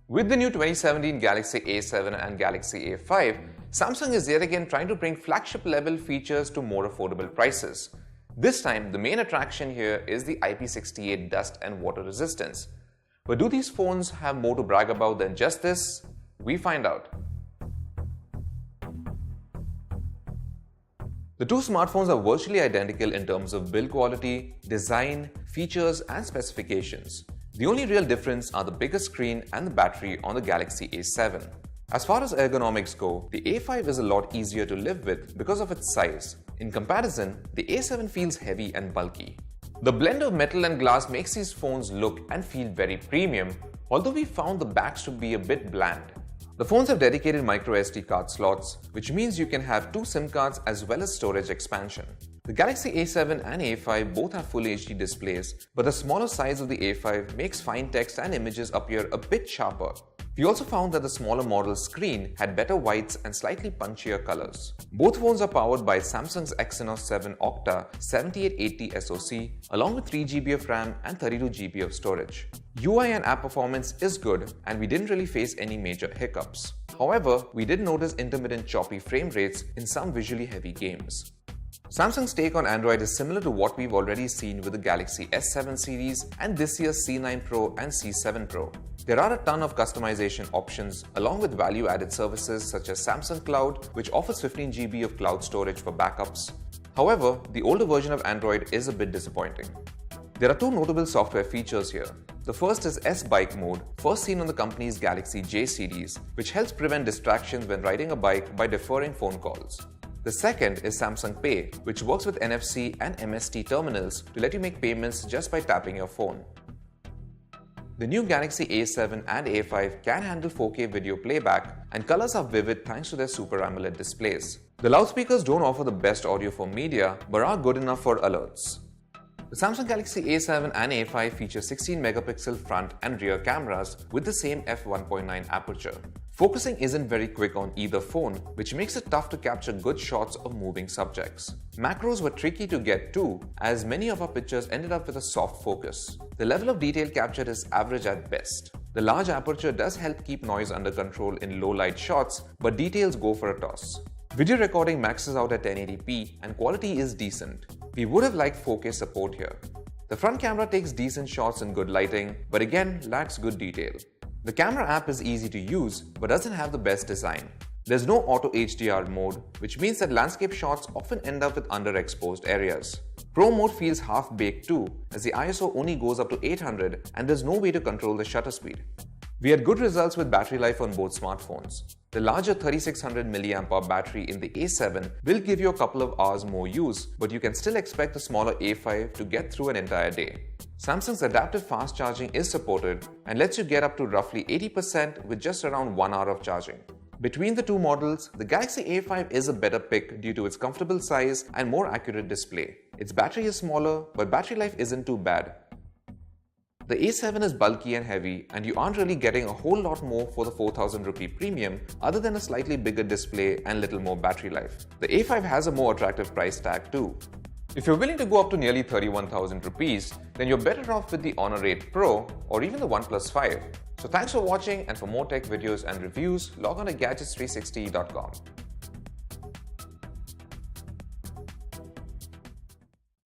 With the new 2017 Galaxy A7 and Galaxy A5, Samsung is yet again trying to bring flagship-level features to more affordable prices. This time, the main attraction here is the IP68 dust and water resistance. But do these phones have more to brag about than just this? We find out. The two smartphones are virtually identical in terms of build quality, design, features and specifications. The only real difference are the bigger screen and the battery on the Galaxy A7. As far as ergonomics go, the A5 is a lot easier to live with because of its size. In comparison, the A7 feels heavy and bulky. The blend of metal and glass makes these phones look and feel very premium, although we found the backs to be a bit bland. The phones have dedicated microSD card slots, which means you can have two SIM cards as well as storage expansion. The Galaxy A7 and A5 both have Full HD displays, but the smaller size of the A5 makes fine text and images appear a bit sharper. We also found that the smaller model's screen had better whites and slightly punchier colors. Both phones are powered by Samsung's Exynos 7 Octa 7880 SoC along with 3GB of RAM and 32GB of storage. UI and app performance is good and we didn't really face any major hiccups. However, we did notice intermittent choppy frame rates in some visually heavy games. Samsung's take on Android is similar to what we've already seen with the Galaxy S7 series and this year's C9 Pro and C7 Pro. There are a ton of customization options along with value-added services such as Samsung Cloud, which offers 15GB of cloud storage for backups. However, the older version of Android is a bit disappointing. There are two notable software features here. The first is S-Bike mode, first seen on the company's Galaxy J series, which helps prevent distractions when riding a bike by deferring phone calls. The second is Samsung Pay, which works with NFC and MST terminals to let you make payments just by tapping your phone. The new Galaxy A7 and A5 can handle 4K video playback and colors are vivid thanks to their Super AMOLED displays. The loudspeakers don't offer the best audio for media but are good enough for alerts. The Samsung Galaxy A7 and A5 feature 16-megapixel front and rear cameras with the same f1.9 aperture. Focusing isn't very quick on either phone, which makes it tough to capture good shots of moving subjects. Macros were tricky to get too, as many of our pictures ended up with a soft focus. The level of detail captured is average at best. The large aperture does help keep noise under control in low-light shots, but details go for a toss. Video recording maxes out at 1080p and quality is decent. We would have liked 4K support here. The front camera takes decent shots in good lighting, but again lacks good detail. The camera app is easy to use, but doesn't have the best design. There's no auto HDR mode, which means that landscape shots often end up with underexposed areas. Pro mode feels half-baked too, as the ISO only goes up to 800 and there's no way to control the shutter speed. We had good results with battery life on both smartphones. The larger 3600 mAh battery in the A7 will give you a couple of hours more use, but you can still expect the smaller A5 to get through an entire day. Samsung's adaptive fast charging is supported and lets you get up to roughly 80% with just around 1 hour of charging. Between the two models, the Galaxy A5 is a better pick due to its comfortable size and more accurate display. Its battery is smaller, but battery life isn't too bad. The A7 is bulky and heavy and you aren't really getting a whole lot more for the 4000 rupee premium other than a slightly bigger display and little more battery life. The A5 has a more attractive price tag too. If you're willing to go up to nearly 31,000 rupees, then you're better off with the Honor 8 Pro or even the OnePlus 5. So thanks for watching, and for more tech videos and reviews, log on to gadgets360.com.